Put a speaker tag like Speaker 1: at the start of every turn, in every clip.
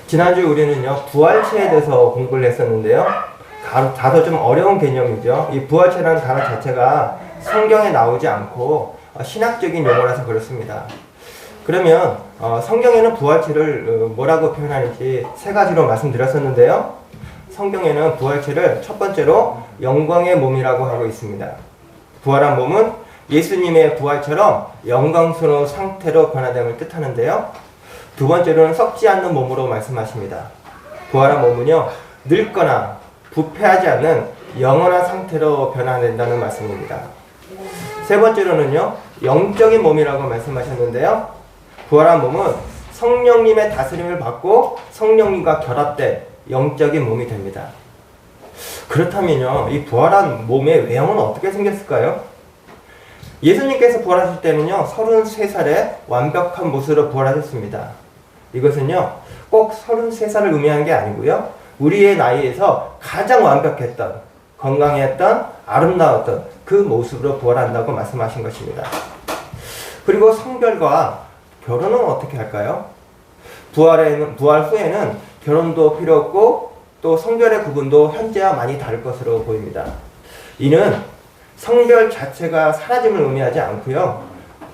Speaker 1: 지난주 우리는요, 부활체에 대해서 공부를 했었는데요. 다소 좀 어려운 개념이죠. 이 부활체라는 단어 자체가 성경에 나오지 않고 신학적인 용어라서 그렇습니다. 그러면 성경에는 부활체를 뭐라고 표현하는지 세 가지로 말씀드렸었는데요. 성경에는 부활체를 첫 번째로 영광의 몸이라고 하고 있습니다. 부활한 몸은 예수님의 부활처럼 영광스러운 상태로 변화됨을 뜻하는데요. 두 번째로는 썩지 않는 몸으로 말씀하십니다. 부활한 몸은요, 늙거나 부패하지 않는 영원한 상태로 변화된다는 말씀입니다. 세 번째로는요, 영적인 몸이라고 말씀하셨는데요. 부활한 몸은 성령님의 다스림을 받고 성령님과 결합된 영적인 몸이 됩니다. 그렇다면요, 이 부활한 몸의 외형은 어떻게 생겼을까요? 예수님께서 부활하실 때는요, 33살에 완벽한 모습으로 부활하셨습니다. 이것은요, 꼭 33살을 의미하는 게 아니고요, 우리의 나이에서 가장 완벽했던, 건강했던, 아름다웠던 그 모습으로 부활한다고 말씀하신 것입니다. 그리고 성별과 결혼은 어떻게 할까요? 부활 후에는 결혼도 필요 없고 또 성별의 구분도 현재와 많이 다를 것으로 보입니다. 이는 성별 자체가 사라짐을 의미하지 않고요,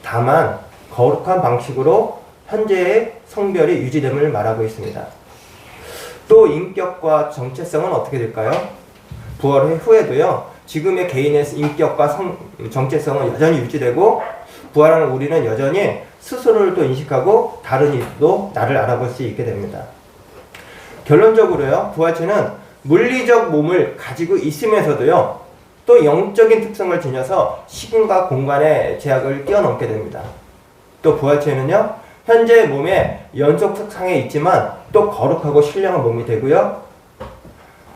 Speaker 1: 다만 거룩한 방식으로 현재의 성별이 유지됨을 말하고 있습니다. 또 인격과 정체성은 어떻게 될까요? 부활 후에도요, 지금의 개인의 인격과 정체성은 여전히 유지되고, 부활하는 우리는 여전히 스스로를 또 인식하고 다른 이도 나를 알아볼 수 있게 됩니다. 결론적으로요, 부활체는 물리적 몸을 가지고 있으면서도요, 또 영적인 특성을 지녀서 시간과 공간의 제약을 뛰어넘게 됩니다. 또 부활체는요, 현재의 몸의 연속 특성에 있지만 또 거룩하고 신령한 몸이 되고요.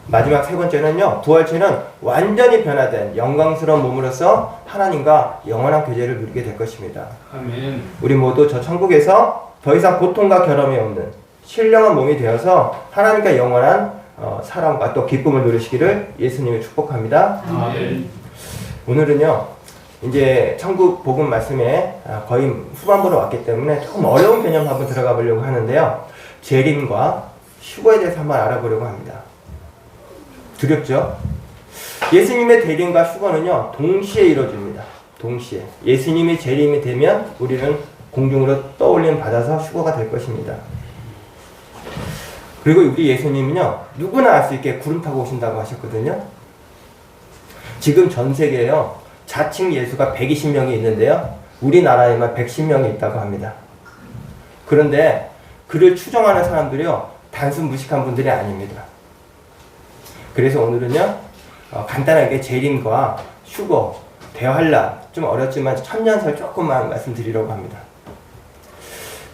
Speaker 1: 마지막 세 번째는요, 부활체는 완전히 변화된 영광스러운 몸으로서 하나님과 영원한 교제를 누리게 될 것입니다.
Speaker 2: 아멘.
Speaker 1: 우리 모두 저 천국에서 더 이상 고통과 결함이 없는 신령한 몸이 되어서 하나님과 영원한 사랑과 또 기쁨을 누리시기를 예수님이 축복합니다.
Speaker 2: 아멘.
Speaker 1: 오늘은요, 이제 천국 복음 말씀에 거의 후반부로 왔기 때문에 조금 어려운 개념 한번 들어가 보려고 하는데요. 재림과 휴거에 대해서 한번 알아보려고 합니다. 두렵죠? 예수님의 재림과 휴거는요, 동시에 이루어집니다. 동시에. 예수님이 재림이 되면 우리는 공중으로 떠올림 받아서 휴거가 될 것입니다. 그리고 우리 예수님은요, 누구나 알 수 있게 구름 타고 오신다고 하셨거든요. 지금 전 세계에요, 자칭 예수가 120명이 있는데요, 우리나라에만 110명이 있다고 합니다. 그런데 그를 추정하는 사람들이요, 단순 무식한 분들이 아닙니다. 그래서 오늘은요, 간단하게 재림과 휴거, 대환란, 좀 어렵지만 천년설 조금만 말씀드리려고 합니다.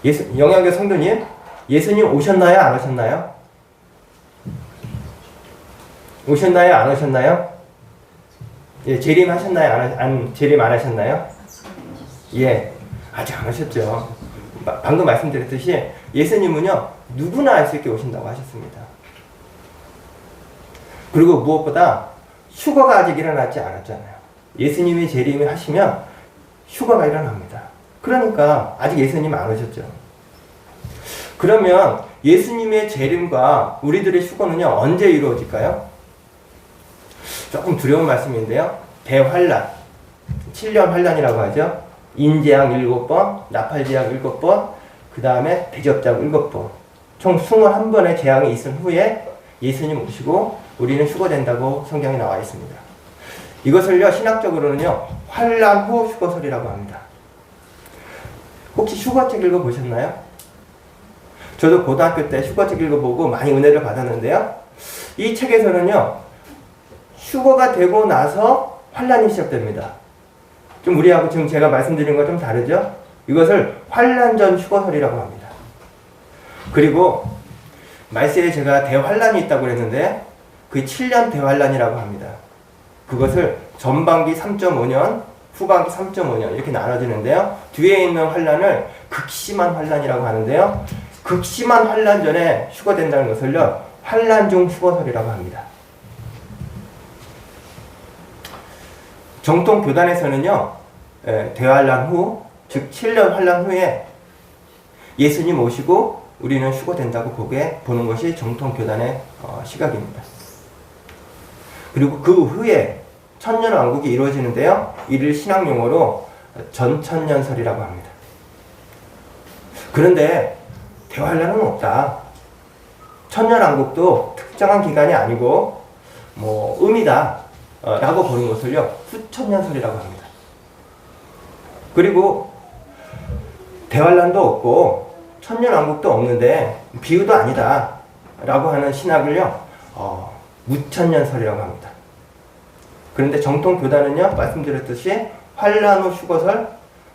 Speaker 1: 영양교 성도님, 예수님 오셨나요? 안 오셨나요? 오셨나요? 안 오셨나요? 예, 재림하셨나요? 재림 안 하셨나요? 예, 아직 안 오셨죠. 방금 말씀드렸듯이 예수님은요, 누구나 알 수 있게 오신다고 하셨습니다. 그리고 무엇보다 휴거가 아직 일어나지 않았잖아요. 예수님이 재림을 하시면 휴거가 일어납니다. 그러니까 아직 예수님 안 오셨죠. 그러면 예수님의 재림과 우리들의 휴거는요, 언제 이루어질까요? 조금 두려운 말씀인데요. 대환란, 7년 환란이라고 하죠. 인재앙 7번, 나팔재앙 7번, 그 다음에 대접작 7번. 총 21번의 재앙이 있은 후에 예수님 오시고 우리는 휴거된다고 성경에 나와 있습니다. 이것을요, 신학적으로는요, 환란 후 휴거설이라고 합니다. 혹시 휴거책 읽어보셨나요? 저도 고등학교 때 휴거책 읽어보고 많이 은혜를 받았는데요. 이 책에서는요, 휴거가 되고 나서 환란이 시작됩니다. 좀 우리하고 지금 제가 말씀드린 거 좀 다르죠? 이것을 환란 전 휴거설이라고 합니다. 그리고 말세에 제가 대환란이 있다고 그랬는데 그 7년 대환란이라고 합니다. 그것을 전반기 3.5년, 후반기 3.5년 이렇게 나눠지는데요. 뒤에 있는 환란을 극심한 환란이라고 하는데요. 극심한 환란 전에 휴거된다는 것을요, 환란 중 휴거설이라고 합니다. 정통 교단에서는요, 대환란 후, 즉 7년 환란 후에 예수님 오시고 우리는 휴거된다고 보는 것이 정통교단의 시각입니다. 그리고 그 후에 천년왕국이 이루어지는데요. 이를 신학용어로 전천년설이라고 합니다. 그런데 대환란은 없다. 천년왕국도 특정한 기간이 아니고 음이다 라고 보는 것을요, 후천년설이라고 합니다. 그리고 대환란도 없고 천년왕국도 없는데 비유도 아니다 라고 하는 신학을요, 무천년설이라고 합니다. 그런데 정통교단은요, 말씀드렸듯이 환란 후 휴거설,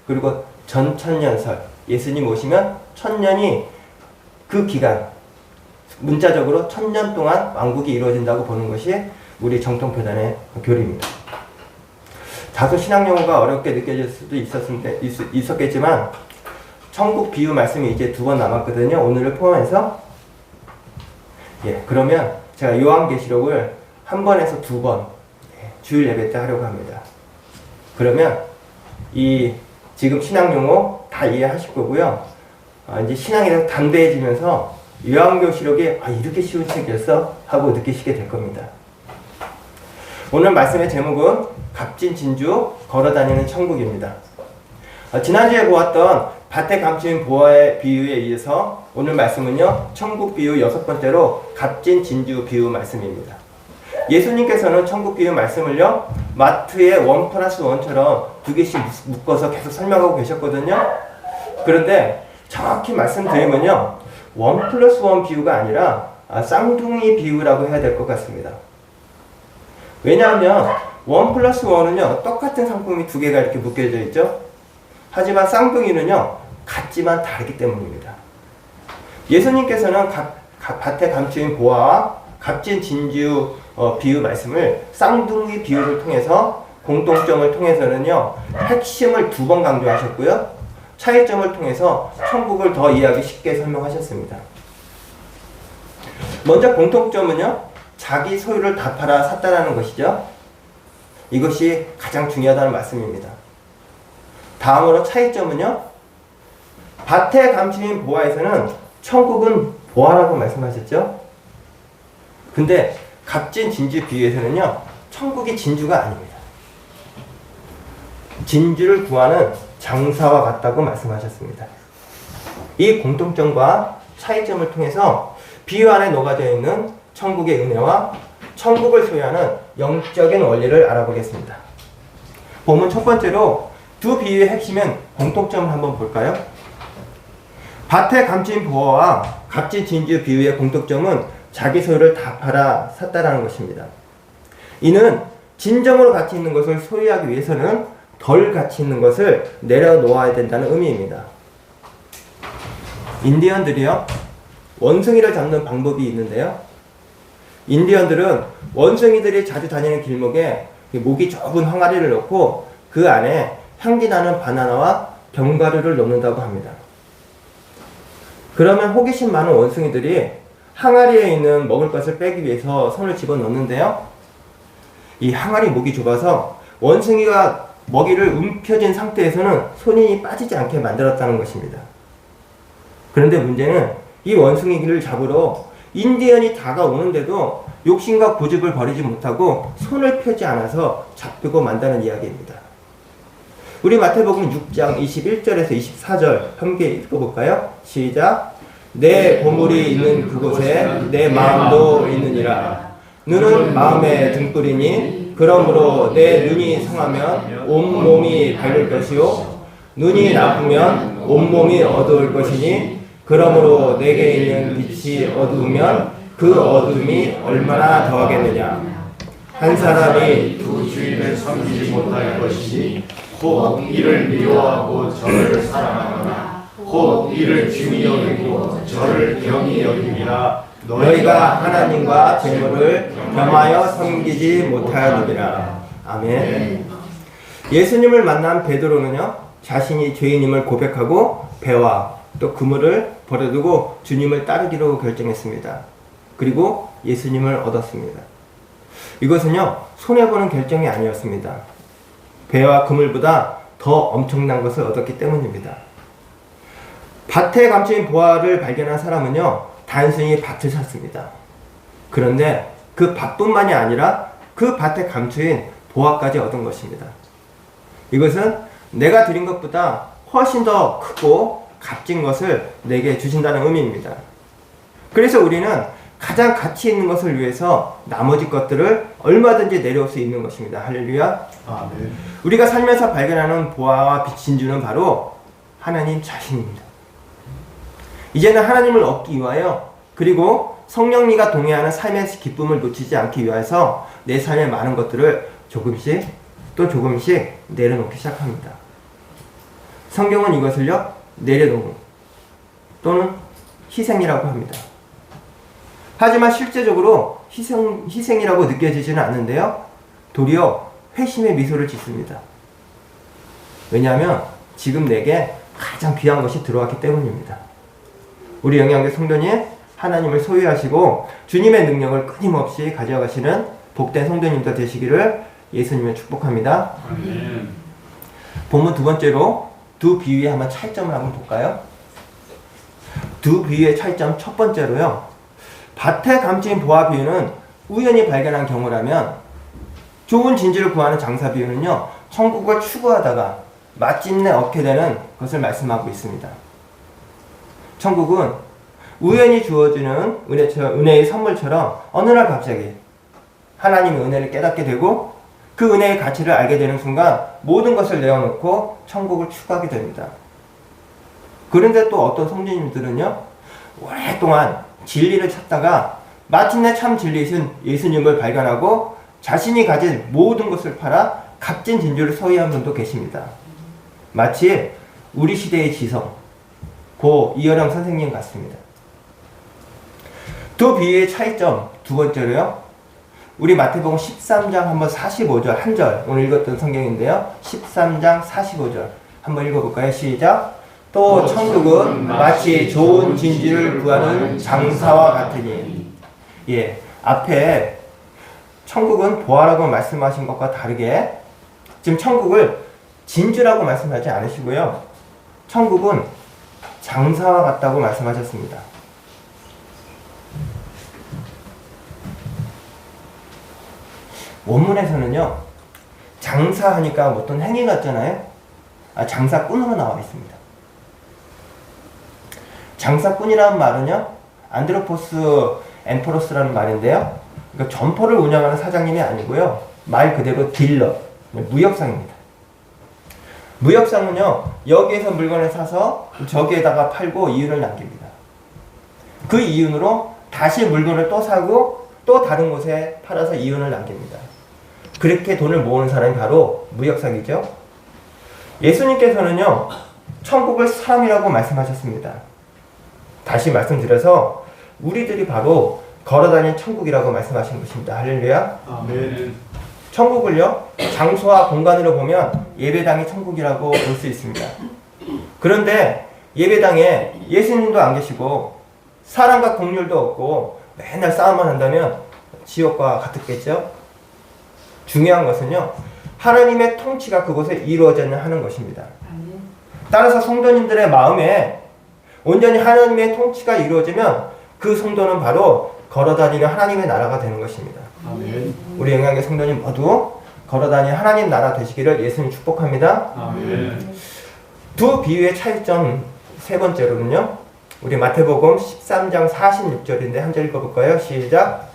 Speaker 1: 그리고 전천년설, 예수님 오시면 천년이 그 기간, 문자적으로 1000년 동안 왕국이 이루어진다고 보는 것이 우리 정통교단의 교리입니다. 다소 신학용어가 어렵게 느껴질 수도 있었겠지만 천국 비유 말씀이 이제 2번 남았거든요. 오늘을 포함해서. 그러면 제가 요한계시록을 1번에서 2번 주일 예배 때 하려고 합니다. 그러면 이 지금 신학용어 다 이해하실 거고요. 이제 신앙이 더 담대해지면서 요한계시록이 이렇게 쉬운 책이었어? 하고 느끼시게 될 겁니다. 오늘 말씀의 제목은 갑진진주 걸어다니는 천국입니다. 지난주에 보았던 밭에 감추인 보화의 비유에 의해서 오늘 말씀은요, 천국 비유 6번째로 갑진진주 비유 말씀입니다. 예수님께서는 천국 비유 말씀을요, 마트의 1+1처럼 2개씩 묶어서 계속 설명하고 계셨거든요. 그런데 정확히 말씀드리면요, 1+1 비유가 아니라 쌍둥이 비유라고 해야 될 것 같습니다. 왜냐하면 1+1은요, 똑같은 상품이 2개가 이렇게 묶여져 있죠. 하지만 쌍둥이는요, 같지만 다르기 때문입니다. 예수님께서는 밭에 감추인 보화와 값진 진주 비유 말씀을 쌍둥이 비유를 통해서, 공통점을 통해서는요, 핵심을 2번 강조하셨고요, 차이점을 통해서 천국을 더 이해하기 쉽게 설명하셨습니다. 먼저 공통점은요, 자기 소유를 다 팔아 샀다라는 것이죠. 이것이 가장 중요하다는 말씀입니다. 다음으로 차이점은요, 밭에 감추인 보화에서는 천국은 보화라고 말씀하셨죠. 근데 값진 진주 비유에서는요, 천국이 진주가 아닙니다. 진주를 구하는 장사와 같다고 말씀하셨습니다. 이 공통점과 차이점을 통해서 비유 안에 녹아져 있는 천국의 은혜와 천국을 소유하는 영적인 원리를 알아보겠습니다. 본문 첫 번째로 두 비유의 핵심은 공통점을 한번 볼까요? 밭에 감춘 보화와 값진 진주 비유의 공통점은 자기 소유를 다 팔아 샀다라는 것입니다. 이는 진정으로 가치 있는 것을 소유하기 위해서는 덜 가치 있는 것을 내려놓아야 된다는 의미입니다. 인디언들이요, 원숭이를 잡는 방법이 있는데요, 인디언들은 원숭이들이 자주 다니는 길목에 목이 좁은 항아리를 넣고 그 안에 향기 나는 바나나와 견과류를 넣는다고 합니다. 그러면 호기심 많은 원숭이들이 항아리에 있는 먹을 것을 빼기 위해서 손을 집어넣는데요, 이 항아리 목이 좁아서 원숭이가 먹이를 움켜쥔 상태에서는 손이 빠지지 않게 만들었다는 것입니다. 그런데 문제는 이 원숭이를 잡으러 인디언이 다가오는데도 욕심과 고집을 버리지 못하고 손을 펴지 않아서 잡히고 만다는 이야기입니다. 우리 마태복음 6장 21절에서 24절 함께 읽어볼까요? 시작. 내 보물이 있는 그곳에 내 마음도 있느니라. 눈은 마음의 등불이니 그러므로 내 눈이 성하면 온몸이 밝을 것이요 눈이 나쁘면 온몸이 어두울 것이니 그러므로 내게 있는 빛이 어두우면 그 어둠이 얼마나 더하겠느냐. 한 사람이
Speaker 2: 두 주인을 섬기지 못할 것이니 곧 이를 미워하고 저를 사랑하거나 곧 이를 중히 여기고 저를 경히 여기리라.
Speaker 1: 너희가 하나님과 재물을 겸하여 섬기지 못하느니라. 아멘. 예수님을 만난 베드로는요, 자신이 죄인임을 고백하고 배와 또 그물을 버려두고 주님을 따르기로 결정했습니다. 그리고 예수님을 얻었습니다. 이것은요, 손해보는 결정이 아니었습니다. 배와 그물보다 더 엄청난 것을 얻었기 때문입니다. 밭에 감추인 보화를 발견한 사람은요, 단순히 밭을 샀습니다. 그런데 그 밭뿐만이 아니라 그 밭에 감추인 보화까지 얻은 것입니다. 이것은 내가 드린 것보다 훨씬 더 크고 값진 것을 내게 주신다는 의미입니다. 그래서 우리는 가장 가치 있는 것을 위해서 나머지 것들을 얼마든지 내려올 수 있는 것입니다. 할렐루야.
Speaker 2: 아멘.
Speaker 1: 우리가 살면서 발견하는 보화와 진주는 바로 하나님 자신입니다. 이제는 하나님을 얻기 위하여, 그리고 성령님과 동행하는 삶의 기쁨을 놓치지 않기 위해서 내 삶의 많은 것들을 조금씩 또 조금씩 내려놓기 시작합니다. 성경은 이것을요, 내려놓음 또는 희생이라고 합니다. 하지만 실제적으로 희생이라고 느껴지지는 않는데요, 도리어 회심의 미소를 짓습니다. 왜냐하면 지금 내게 가장 귀한 것이 들어왔기 때문입니다. 우리 영양교 성도님, 하나님을 소유하시고 주님의 능력을 끊임없이 가져가시는 복된 성도님들 되시기를 예수님을 축복합니다.
Speaker 2: 아멘.
Speaker 1: 본문 두 번째로 두 비유의 한번 차이점을 한번 볼까요? 두 비유의 차이점 첫 번째로요, 밭에 감추인 보화 비유는 우연히 발견한 경우라면, 좋은 진주를 구하는 장사 비유는요, 천국을 추구하다가 마침내 얻게 되는 것을 말씀하고 있습니다. 천국은 우연히 주어지는 은혜의 선물처럼 어느 날 갑자기 하나님의 은혜를 깨닫게 되고 그 은혜의 가치를 알게 되는 순간 모든 것을 내어놓고 천국을 추구하게 됩니다. 그런데 또 어떤 성도님들은요, 오랫동안 진리를 찾다가 마침내 참 진리이신 예수님을 발견하고 자신이 가진 모든 것을 팔아 값진 진주를 소유한 분도 계십니다. 마치 우리 시대의 지성, 고 이어령 선생님 같습니다. 두 비유의 차이점 두 번째로요, 우리 마태복음 13장 한번 45절 한 절, 오늘 읽었던 성경인데요, 13장 45절 한번 읽어볼까요? 시작. 또 천국은 마치 좋은 진주를 구하는 장사와 같으니. 예, 앞에 천국은 보화라고 말씀하신 것과 다르게 지금 천국을 진주라고 말씀하지 않으시고요, 천국은 장사와 같다고 말씀하셨습니다. 원문에서는요, 장사하니까 어떤 행위 같잖아요. 장사꾼으로 나와 있습니다. 장사꾼이라는 말은요, 안드로포스 엔포로스라는 말인데요, 그러니까 점포를 운영하는 사장님이 아니고요, 말 그대로 딜러, 무역상입니다. 무역상은요, 여기에서 물건을 사서 저기에다가 팔고 이윤을 남깁니다. 그 이윤으로 다시 물건을 또 사고 또 다른 곳에 팔아서 이윤을 남깁니다. 그렇게 돈을 모으는 사람이 바로 무역상이죠. 예수님께서는요, 천국을 사람이라고 말씀하셨습니다. 다시 말씀드려서 우리들이 바로 걸어다니는 천국이라고 말씀하신 것입니다. 할렐루야.
Speaker 2: 아멘.
Speaker 1: 천국을요, 장소와 공간으로 보면 예배당이 천국이라고 볼 수 있습니다. 그런데 예배당에 예수님도 안 계시고 사람과 공률도 없고 맨날 싸움만 한다면 지옥과 같았겠죠? 중요한 것은요, 하나님의 통치가 그곳에 이루어져야 하는 것입니다. 따라서 성도님들의 마음에 온전히 하나님의 통치가 이루어지면 그 성도는 바로 걸어다니는 하나님의 나라가 되는 것입니다.
Speaker 2: 아멘.
Speaker 1: 우리 영양의 성도님 모두 걸어다니는 하나님 나라 되시기를 예수님 축복합니다.
Speaker 2: 아멘.
Speaker 1: 두 비유의 차이점 세 번째로는요, 우리 마태복음 13장 46절인데 한 절 읽어볼까요? 시작.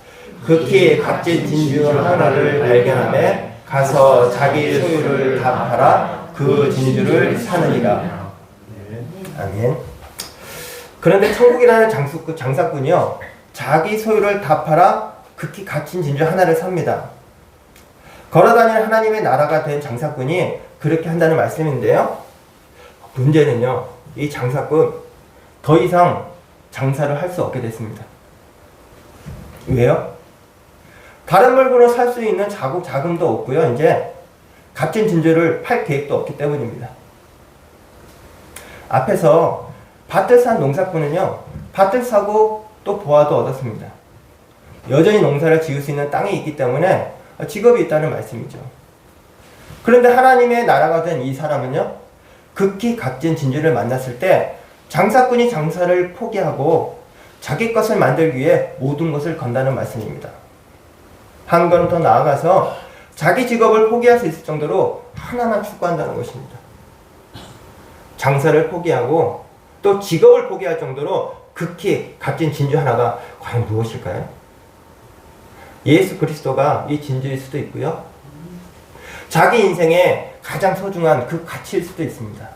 Speaker 1: 극히 값진 진주 하나를 발견하매 가서 자기 소유를 다 팔아 그 진주를 사느니라. 아멘. 그런데 천국이라는 장사꾼이요, 자기 소유를 다 팔아 극히 값진 진주 하나를 삽니다. 걸어다니는 하나님의 나라가 된 장사꾼이 그렇게 한다는 말씀인데요, 문제는요, 이 장사꾼 더 이상 장사를 할 수 없게 됐습니다. 왜요? 다른 물건을 살 수 있는 자금도 없고요, 이제 값진 진주를 팔 계획도 없기 때문입니다. 앞에서 밭을 산 농사꾼은요, 밭을 사고 또 보화도 얻었습니다. 여전히 농사를 지을 수 있는 땅이 있기 때문에 직업이 있다는 말씀이죠. 그런데 하나님의 나라가 된 이 사람은요, 극히 값진 진주를 만났을 때 장사꾼이 장사를 포기하고 자기 것을 만들기 위해 모든 것을 건다는 말씀입니다. 한 걸음 더 나아가서 자기 직업을 포기할 수 있을 정도로 하나만 추구한다는 것입니다. 장사를 포기하고 또 직업을 포기할 정도로 극히 값진 진주 하나가 과연 무엇일까요? 예수 그리스도가 이 진주일 수도 있고요. 자기 인생의 가장 소중한 그 가치일 수도 있습니다.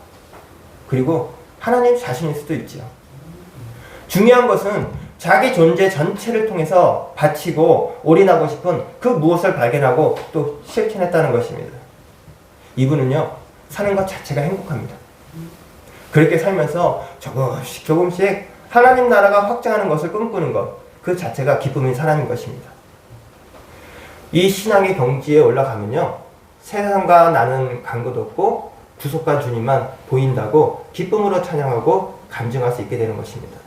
Speaker 1: 그리고 하나님 자신일 수도 있죠. 중요한 것은 자기 존재 전체를 통해서 바치고 올인하고 싶은 그 무엇을 발견하고 또 실천했다는 것입니다. 이분은요, 사는 것 자체가 행복합니다. 그렇게 살면서 조금씩 하나님 나라가 확장하는 것을 꿈꾸는 것, 그 자체가 기쁨인 사람인 것입니다. 이 신앙의 경지에 올라가면요, 세상과 나는 간 것 없고 구속한 주님만 보인다고 기쁨으로 찬양하고 감정할 수 있게 되는 것입니다.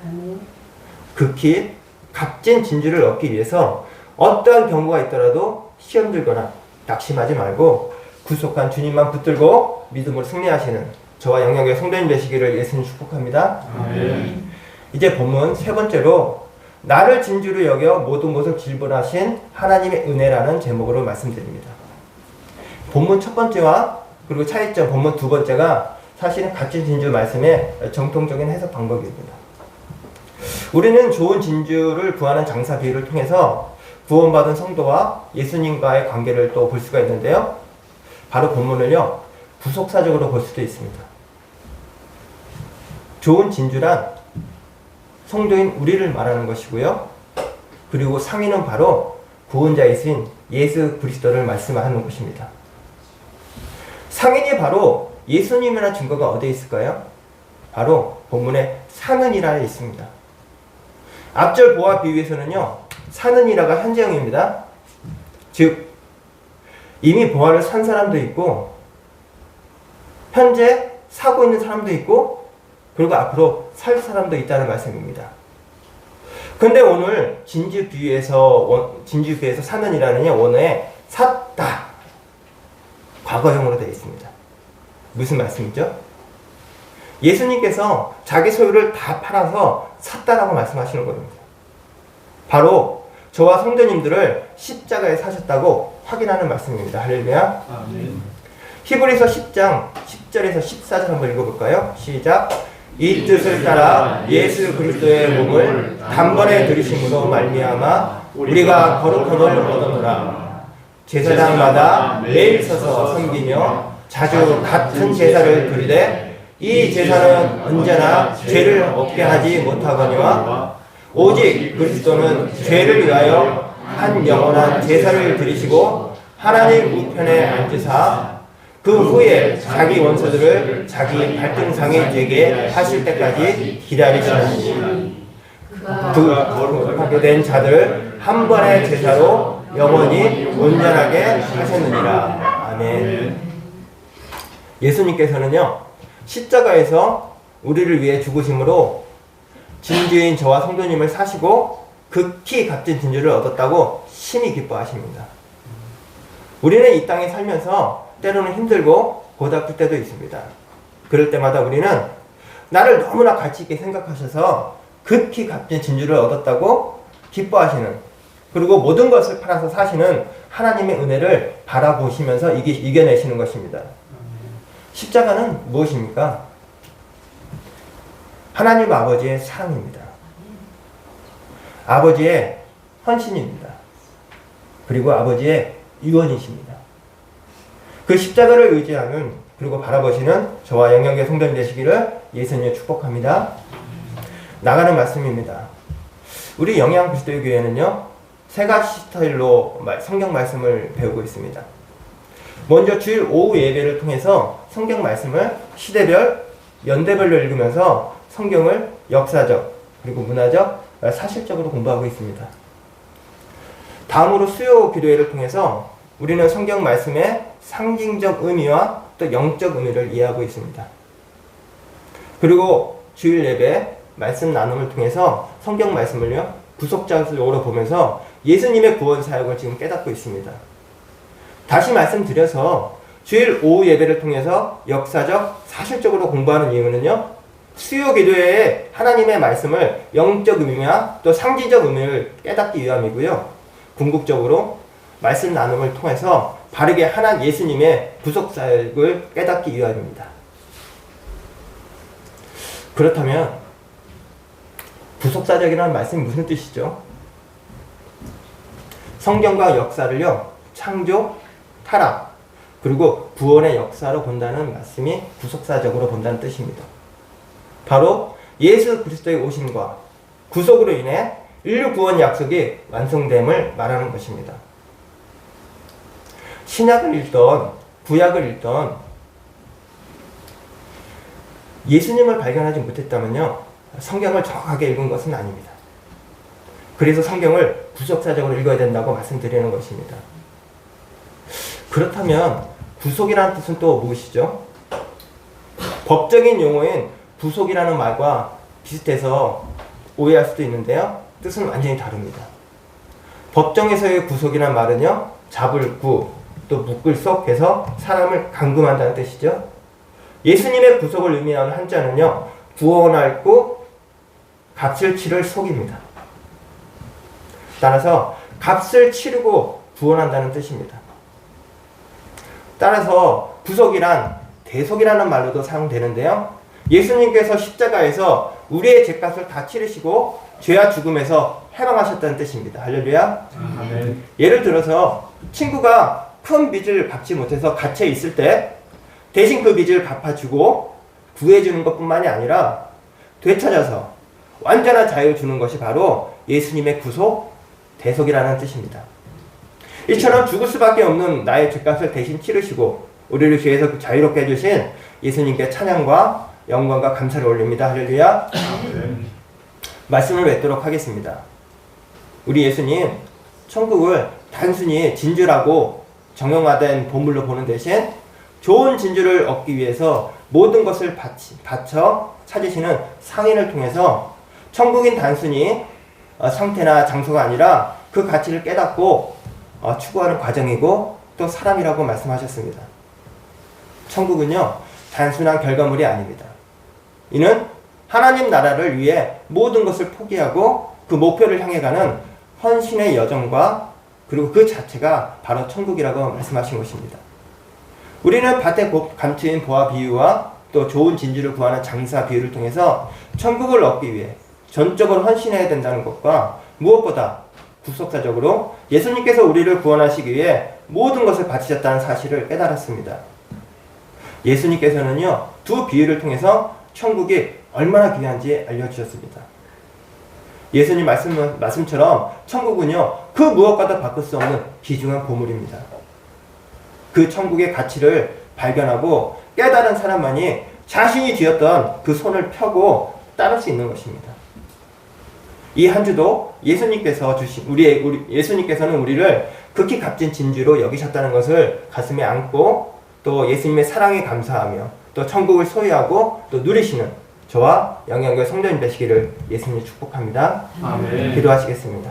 Speaker 1: 극히 값진 진주를 얻기 위해서 어떠한 경우가 있더라도 시험 들거나 낙심하지 말고 구속한 주님만 붙들고 믿음으로 승리하시는 저와 영역의 성도님 되시기를 예수님 축복합니다.
Speaker 2: 아멘.
Speaker 1: 이제 본문 세 번째로 나를 진주로 여겨 모든 것을 질본하신 하나님의 은혜라는 제목으로 말씀드립니다. 본문 첫 번째와 그리고 차이점 본문 두 번째가 사실은 값진 진주 말씀의 정통적인 해석 방법입니다. 우리는 좋은 진주를 구하는 장사 비유를 통해서 구원받은 성도와 예수님과의 관계를 또 볼 수가 있는데요. 바로 본문을요, 구속사적으로 볼 수도 있습니다. 좋은 진주란 성도인 우리를 말하는 것이고요. 그리고 상인은 바로 구원자이신 예수 그리스도를 말씀하는 것입니다. 상인이 바로 예수님이라는 증거가 어디에 있을까요? 바로 본문에 사는이라에 있습니다. 앞절 보아 비유에서는요, 사는이라가 현재형입니다. 즉 이미 보아를 산 사람도 있고 현재 사고 있는 사람도 있고 그리고 앞으로 살 사람도 있다는 말씀입니다. 근데 오늘 진주 비유에서 사는이라는 원어에 샀다, 과거형으로 되어 있습니다. 무슨 말씀이죠? 예수님께서 자기 소유를 다 팔아서 샀다라고 말씀하시는 겁니다. 바로 저와 성도님들을 십자가에 사셨다고 확인하는 말씀입니다. 할렐루야.
Speaker 2: 아멘.
Speaker 1: 히브리서 10장 10절에서 14절 한번 읽어볼까요? 시작. 이 뜻을 따라 예수 그리스도의 몸을 단번에 들이심으로 말미암아 우리가 거룩함을 얻었노라. 제사장마다 매일 서서 섬기며 자주 같은 제사를 드리되 이 제사는 언제나 죄를 없게 하지 못하거니와 오직 그리스도는 죄를 위하여 한 영원한 제사를 드리시고 하나님 우편에 앉으사 그 후에 자기 원수들을 자기 발등상에 되게 하실 때까지 기다리시니 그 거룩하게 된 자들을 한 번의 제사로 영원히 온전하게 하셨느니라. 아멘. 예수님께서는요, 십자가에서 우리를 위해 죽으심으로 진주인 저와 성도님을 사시고 극히 값진 진주를 얻었다고 심히 기뻐하십니다. 우리는 이 땅에 살면서 때로는 힘들고 고달플 때도 있습니다. 그럴 때마다 우리는 나를 너무나 가치 있게 생각하셔서 극히 값진 진주를 얻었다고 기뻐하시는, 그리고 모든 것을 팔아서 사시는 하나님의 은혜를 바라보시면서 이겨내시는 것입니다. 십자가는 무엇입니까? 하나님 아버지의 사랑입니다. 아버지의 헌신입니다. 그리고 아버지의 유언이십니다. 그 십자가를 의지하는 그리고 바라보시는 저와 영영의 성도님 되시기를 예수님을 축복합니다. 나가는 말씀입니다. 우리 영양 그리스도의 교회는요, 세 가지 스타일로 성경 말씀을 배우고 있습니다. 먼저 주일 오후 예배를 통해서 성경 말씀을 시대별, 연대별로 읽으면서 성경을 역사적 그리고 문화적, 사실적으로 공부하고 있습니다. 다음으로 수요 기도회를 통해서 우리는 성경 말씀의 상징적 의미와 또 영적 의미를 이해하고 있습니다. 그리고 주일 예배 말씀 나눔을 통해서 성경 말씀을요, 구속자적으로 보면서 예수님의 구원 사역을 지금 깨닫고 있습니다. 다시 말씀드려서 주일 오후 예배를 통해서 역사적, 사실적으로 공부하는 이유는요, 수요 기도에 하나님의 말씀을 영적 의미와 또 상징적 의미를 깨닫기 위함이고요. 궁극적으로 말씀 나눔을 통해서 바르게 하나님 예수님의 구속사역을 깨닫기 위함입니다. 그렇다면 구속사역이라는 말씀이 무슨 뜻이죠? 성경과 역사를요, 창조, 타락, 그리고 구원의 역사로 본다는 말씀이 구속사적으로 본다는 뜻입니다. 바로 예수 그리스도의 오심과 구속으로 인해 인류 구원 약속이 완성됨을 말하는 것입니다. 신약을 읽던 구약을 읽던 예수님을 발견하지 못했다면요, 성경을 정확하게 읽은 것은 아닙니다. 그래서 성경을 구속사적으로 읽어야 된다고 말씀드리는 것입니다. 그렇다면 구속이라는 뜻은 또 무엇이죠? 법적인 용어인 구속이라는 말과 비슷해서 오해할 수도 있는데요, 뜻은 완전히 다릅니다. 법정에서의 구속이라는 말은요, 잡을 구, 또 묶을 속 해서 사람을 감금한다는 뜻이죠. 예수님의 구속을 의미하는 한자는요, 구원할 구, 값을 치를 속입니다. 따라서 값을 치르고 구원한다는 뜻입니다. 따라서 구속이란 대속이라는 말로도 사용되는데요, 예수님께서 십자가에서 우리의 죄값을 다 치르시고 죄와 죽음에서 해방하셨다는 뜻입니다. 할렐루야.
Speaker 2: 아멘.
Speaker 1: 예를 들어서 친구가 큰 빚을 갚지 못해서 갇혀 있을 때 대신 그 빚을 갚아주고 구해주는 것뿐만이 아니라 되찾아서 완전한 자유 주는 것이 바로 예수님의 구속, 대속이라는 뜻입니다. 이처럼 죽을 수밖에 없는 나의 죄값을 대신 치르시고 우리를 죄에서 자유롭게 해주신 예수님께 찬양과 영광과 감사를 올립니다. 할렐루야.
Speaker 2: 아멘.
Speaker 1: 말씀을 맺도록 하겠습니다. 우리 예수님, 천국을 단순히 진주라고 정형화된 보물로 보는 대신 좋은 진주를 얻기 위해서 모든 것을 바쳐 찾으시는 상인을 통해서 천국인 단순히 상태나 장소가 아니라 그 가치를 깨닫고 추구하는 과정이고 또 사람이라고 말씀하셨습니다. 천국은요, 단순한 결과물이 아닙니다. 이는 하나님 나라를 위해 모든 것을 포기하고 그 목표를 향해 가는 헌신의 여정과 그리고 그 자체가 바로 천국이라고 말씀하신 것입니다. 우리는 밭에 감추인 보화 비유와 또 좋은 진주를 구하는 장사 비유를 통해서 천국을 얻기 위해 전적으로 헌신해야 된다는 것과 무엇보다 구속사적으로 예수님께서 우리를 구원하시기 위해 모든 것을 바치셨다는 사실을 깨달았습니다. 예수님께서는요, 두 비유를 통해서 천국이 얼마나 귀한지 알려주셨습니다. 예수님 말씀처럼 천국은요, 그 무엇과도 바꿀 수 없는 귀중한 보물입니다. 그 천국의 가치를 발견하고 깨달은 사람만이 자신이 쥐었던 그 손을 펴고 따를 수 있는 것입니다. 이 한 주도 예수님께서 예수님께서는 우리를 극히 값진 진주로 여기셨다는 것을 가슴에 안고 또 예수님의 사랑에 감사하며 또 천국을 소유하고 또 누리시는 저와 영양교회 성도님 되시기를 예수님이 축복합니다.
Speaker 2: 아멘.
Speaker 1: 기도하시겠습니다.